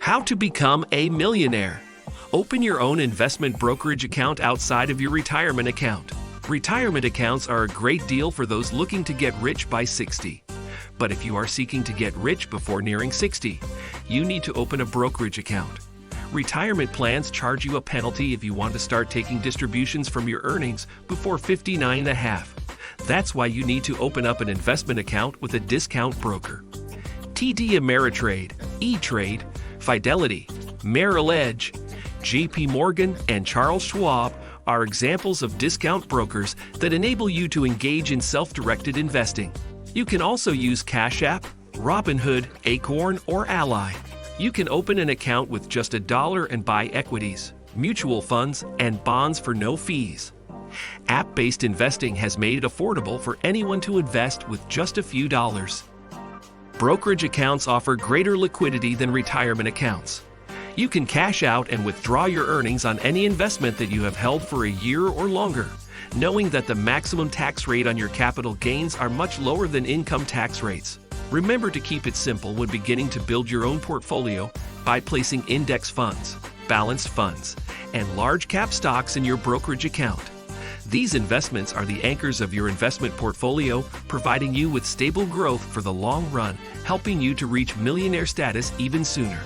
How to become a millionaire. Open your own investment brokerage account outside of your retirement account. Retirement accounts are a great deal for those looking to get rich by 60. But if you are seeking to get rich before nearing 60, you need to open a brokerage account. Retirement plans charge you a penalty if you want to start taking distributions from your earnings before 59.5. That's why you need to open up an investment account with a discount broker. TD Ameritrade, E-Trade, Fidelity, Merrill Edge, JP Morgan, and Charles Schwab are examples of discount brokers that enable you to engage in self-directed investing. You can also use Cash App, Robinhood, Acorn, or Ally. You can open an account with just $1 and buy equities, mutual funds, and bonds for no fees. App-based investing has made it affordable for anyone to invest with just a few dollars. Brokerage accounts offer greater liquidity than retirement accounts. You can cash out and withdraw your earnings on any investment that you have held for a year or longer, knowing that the maximum tax rate on your capital gains are much lower than income tax rates. Remember to keep it simple when beginning to build your own portfolio by placing index funds, balanced funds, and large cap stocks in your brokerage account. These investments are the anchors of your investment portfolio, providing you with stable growth for the long run, helping you to reach millionaire status even sooner.